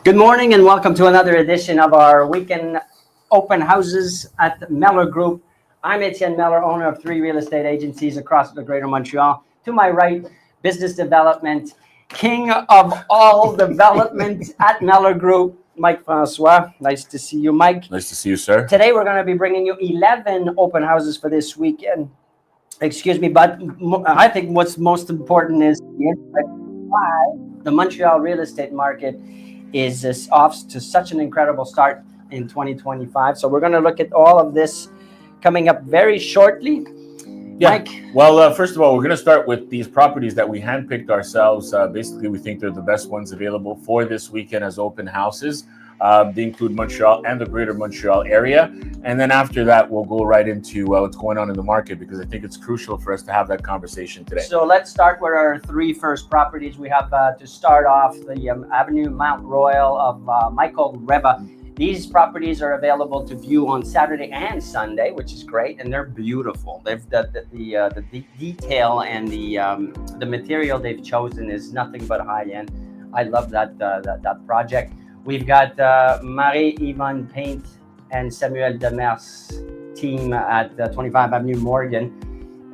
Good morning and welcome to another edition of our weekend open houses at Mellor Group. I'm Étienne Mellor, owner of 3 real estate agencies across the Greater Montreal. To my right, business development, king of all development at Mellor Group, Mike Francois. Nice to see you, Mike. Nice to see you, sir. Today we're going to be bringing you 11 open houses for this weekend. Excuse me, but I think what's most important is why the Montreal real estate market is off to such an incredible start in 2025. So we're going to look at all of this coming up very shortly. Yeah. Mike? Well, first of all, we're going to start with these properties that we handpicked ourselves. Basically, we think they're the best ones available for this weekend as open houses. They include Montreal and the Greater Montreal area. And then after that, we'll go right into what's going on in the market, because I think it's crucial for us to have that conversation today. So let's start with our 3 first properties. We have to start off the Avenue Mount Royal of Michael Reva. These properties are available to view on Saturday and Sunday, which is great, and they're beautiful. They've the detail and the material they've chosen is nothing but high end. I love that project. We've got Marie-Yvonne Paint and Samuel Demers team at 25 Avenue Morgan.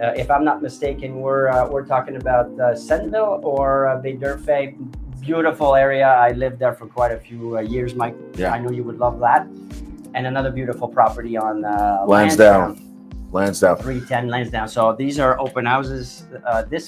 If I'm not mistaken, we're talking about Senville or Baie-d'Urfé. Beautiful area. I lived there for quite a few years, Mike. Yeah. I know you would love that. And another beautiful property on Lansdowne. 310 Lansdowne. So these are open houses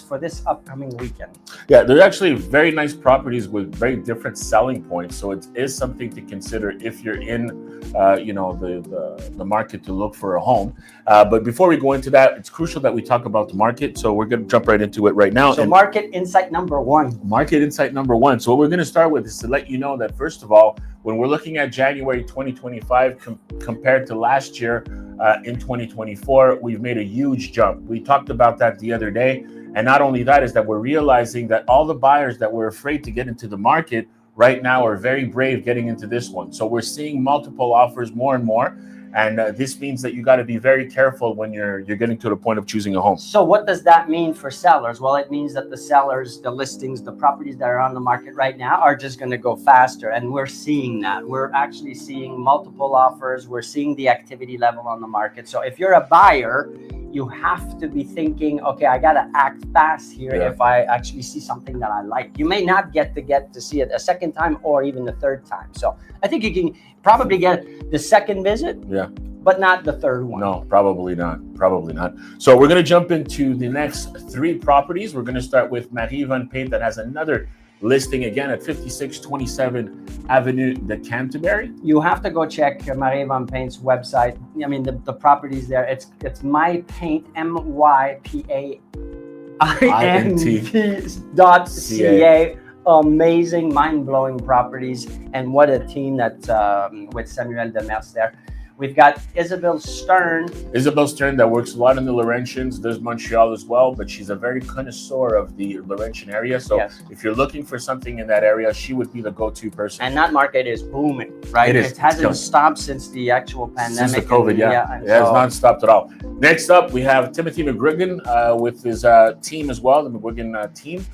for this upcoming weekend. Yeah, they're actually very nice properties with very different selling points. So it is something to consider if you're in, the market to look for a home. But before we go into that, it's crucial that we talk about the market. So we're going to jump right into it right now. So market insight number 1. Market insight number 1. So what we're going to start with is to let you know that, first of all, when we're looking at January 2025 compared to last year, in 2024, we've made a huge jump. We talked about that the other day. And not only that, is that we're realizing that all the buyers that were afraid to get into the market right now are very brave getting into this one. So we're seeing multiple offers more and more. And this means that you got to be very careful when you're getting to the point of choosing a home. So what does that mean for sellers? Well, it means that the sellers, the listings, the properties that are on the market right now are just going to go faster. And we're seeing that. We're actually seeing multiple offers. We're seeing the activity level on the market. So if you're a buyer, you have to be thinking, okay, I got to act fast here if I actually see something that I like. You may not get to see it a second time or even the third time. So I think you can probably get the second visit, but not the third one. No, probably not. So we're going to jump into the next 3 properties. We're going to start with Marie-Yvonne Paint that has another listing again at 5627 Avenue de Canterbury. You have to go check Marie-Yvonne Paint's website. I mean, the properties there, it's MyPaint, MyPaint.ca. Amazing, mind-blowing properties, and what a team that's with Samuel Demers there. We've got Isabel Stern that works a lot in the Laurentians. There's Montreal as well, but she's a very connoisseur of the Laurentian area. So if you're looking for something in that area, she would be the go-to person. And that market is booming, right? It is. It hasn't stopped since the actual pandemic. Since the COVID, it has not stopped at all. Next up, we have Timothy McGuigan with his team as well, the McGuigan team.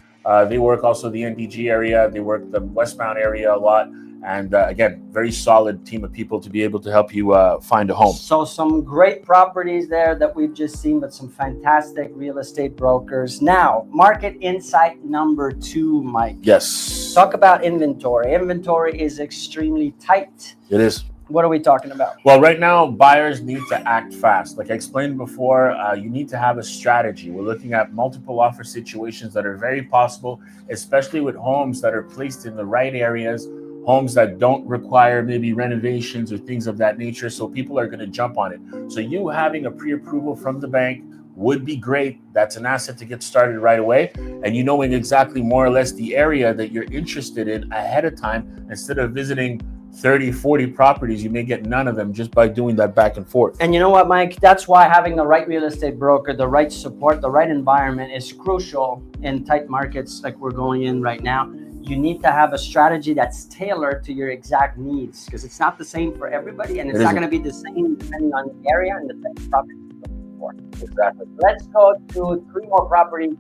They work also the NDG area. They work the westbound area a lot. And again, very solid team of people to be able to help you find a home. So some great properties there that we've just seen, but some fantastic real estate brokers. Now, market insight number 2, Mike. Yes. Talk about inventory. Inventory is extremely tight. It is. What are we talking about? Well, right now, buyers need to act fast. Like I explained before, you need to have a strategy. We're looking at multiple offer situations that are very possible, especially with homes that are placed in the right areas, homes that don't require maybe renovations or things of that nature. So people are going to jump on it. So you having a pre-approval from the bank would be great. That's an asset to get started right away. And you knowing exactly more or less the area that you're interested in ahead of time, instead of visiting 30, 40 properties, you may get none of them just by doing that back and forth. And you know what, Mike? That's why having the right real estate broker, the right support, the right environment is crucial in tight markets like we're going in right now. You need to have a strategy that's tailored to your exact needs, because it's not the same for everybody, and it's not going to be the same depending on the area and the type of property you're looking for. for. Exactly. Let's go to 3 more properties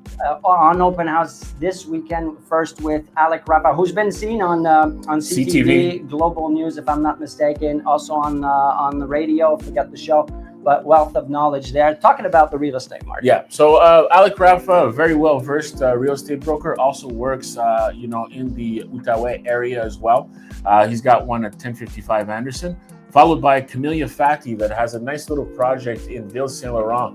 on open house this weekend. First with Alec Rafa, who's been seen on CTV, Global News, if I'm not mistaken, also on the radio. Forget the show, but wealth of knowledge there, talking about the real estate market. Yeah. So Alec Rafa, a very well versed real estate broker, also works in the Outaouais area as well. He's got one at 1055 Anderson, followed by Camellia Fati that has a nice little project in Ville Saint Laurent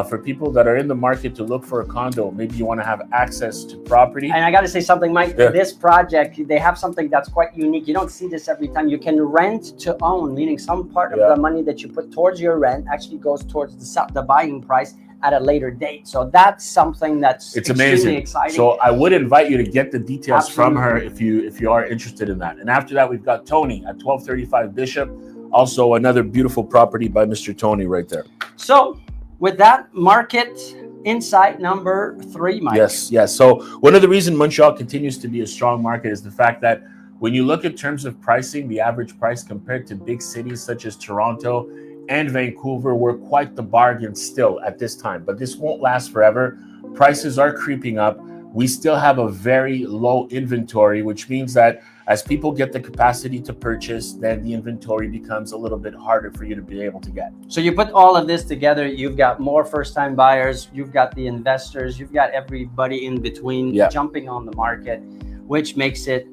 for people that are in the market to look for a condo. Maybe you want to have access to property. And I got to say something, Mike. Yeah. This project, they have something that's quite unique. You don't see this every time. You can rent to own, meaning some part of the money that you put towards your rent actually goes towards the buying price at a later date. So that's something that's amazing. Exciting. So I would invite you to get the details from her if you are interested in that. And after that, we've got Tony at 1235 Bishop. Also, another beautiful property by Mr. Tony right there. So, with that, market insight number 3, Mike. Yes. So, one of the reasons Montreal continues to be a strong market is the fact that when you look at terms of pricing, the average price compared to big cities such as Toronto and Vancouver, we're quite the bargain still at this time. But this won't last forever. Prices are creeping up. We still have a very low inventory, which means that as people get the capacity to purchase, then the inventory becomes a little bit harder for you to be able to get. So you put all of this together, you've got more first-time buyers, you've got the investors, you've got everybody in between jumping on the market, which makes it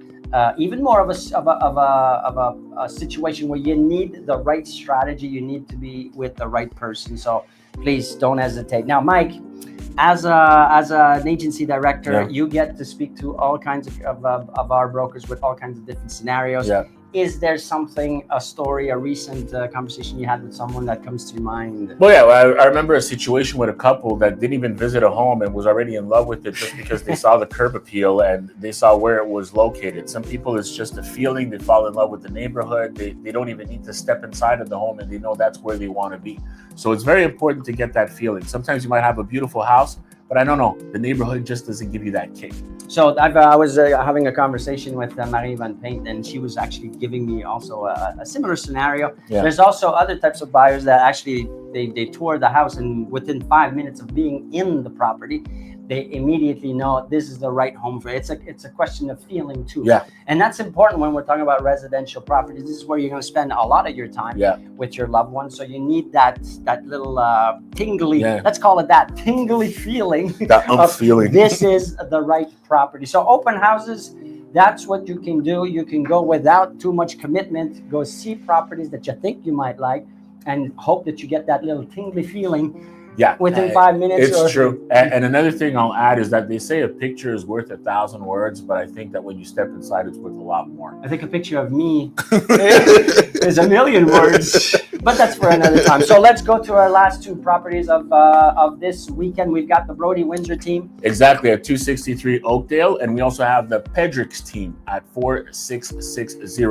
even more of a situation where you need the right strategy. You need to be with the right person. So please don't hesitate. Now, Mike, as an agency director, you get to speak to all kinds of our brokers with all kinds of different scenarios. Is there something, a story, a recent conversation you had with someone that comes to mind? Well, I remember a situation with a couple that didn't even visit a home and was already in love with it just because they saw the curb appeal and they saw where it was located. Some people, it's just a feeling. They fall in love with the neighborhood. They don't even need to step inside of the home and they know that's where they want to be. So it's very important to get that feeling. Sometimes you might have a beautiful house, but I don't know, the neighborhood just doesn't give you that kick. So I was having a conversation with Marie Van Paint, and she was actually giving me also a similar scenario. There's also other types of buyers that actually they tour the house, and within 5 minutes of being in the property, they immediately know this is the right home for it. It's a question of feeling too. And that's important when we're talking about residential properties. This is where you're going to spend a lot of your time with your loved ones. So you need that little tingly, let's call it that tingly feeling. That feeling. This is the right property. So open houses, that's what you can do. You can go without too much commitment, go see properties that you think you might like, and hope that you get that little tingly feeling within 5 minutes. It's true. And another thing I'll add is that they say a picture is worth 1,000 words, but I think that when you step inside, it's worth a lot more. I think a picture of me is 1,000,000 words, but that's for another time. So let's go to our last 2 properties of this weekend. We've got the Brody Windsor team. Exactly, at 263 Oakdale, and we also have the Pedrix team at 4660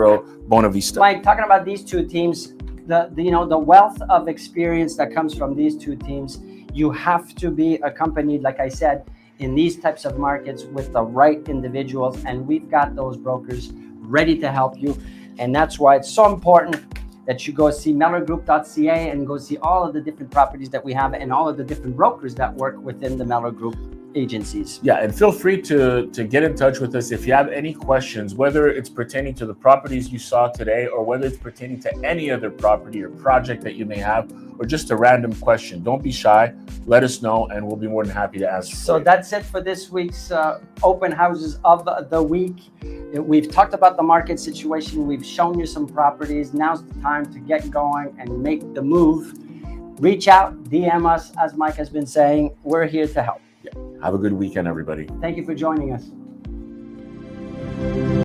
Bonavista. Mike, talking about these 2 teams, the wealth of experience that comes from these 2 teams, you have to be accompanied, like I said, in these types of markets with the right individuals, and we've got those brokers ready to help you. And that's why it's so important that you go see mellorgroup.ca and go see all of the different properties that we have and all of the different brokers that work within the Mellor Group agencies. Yeah, and feel free to get in touch with us if you have any questions, whether it's pertaining to the properties you saw today or whether it's pertaining to any other property or project that you may have, or just a random question. Don't be shy. Let us know, and we'll be more than happy to answer. So that's it for this week's open houses of the week. We've talked about the market situation. We've shown you some properties. Now's the time to get going and make the move. Reach out, DM us, as Mike has been saying. We're here to help. Have a good weekend, everybody. Thank you for joining us.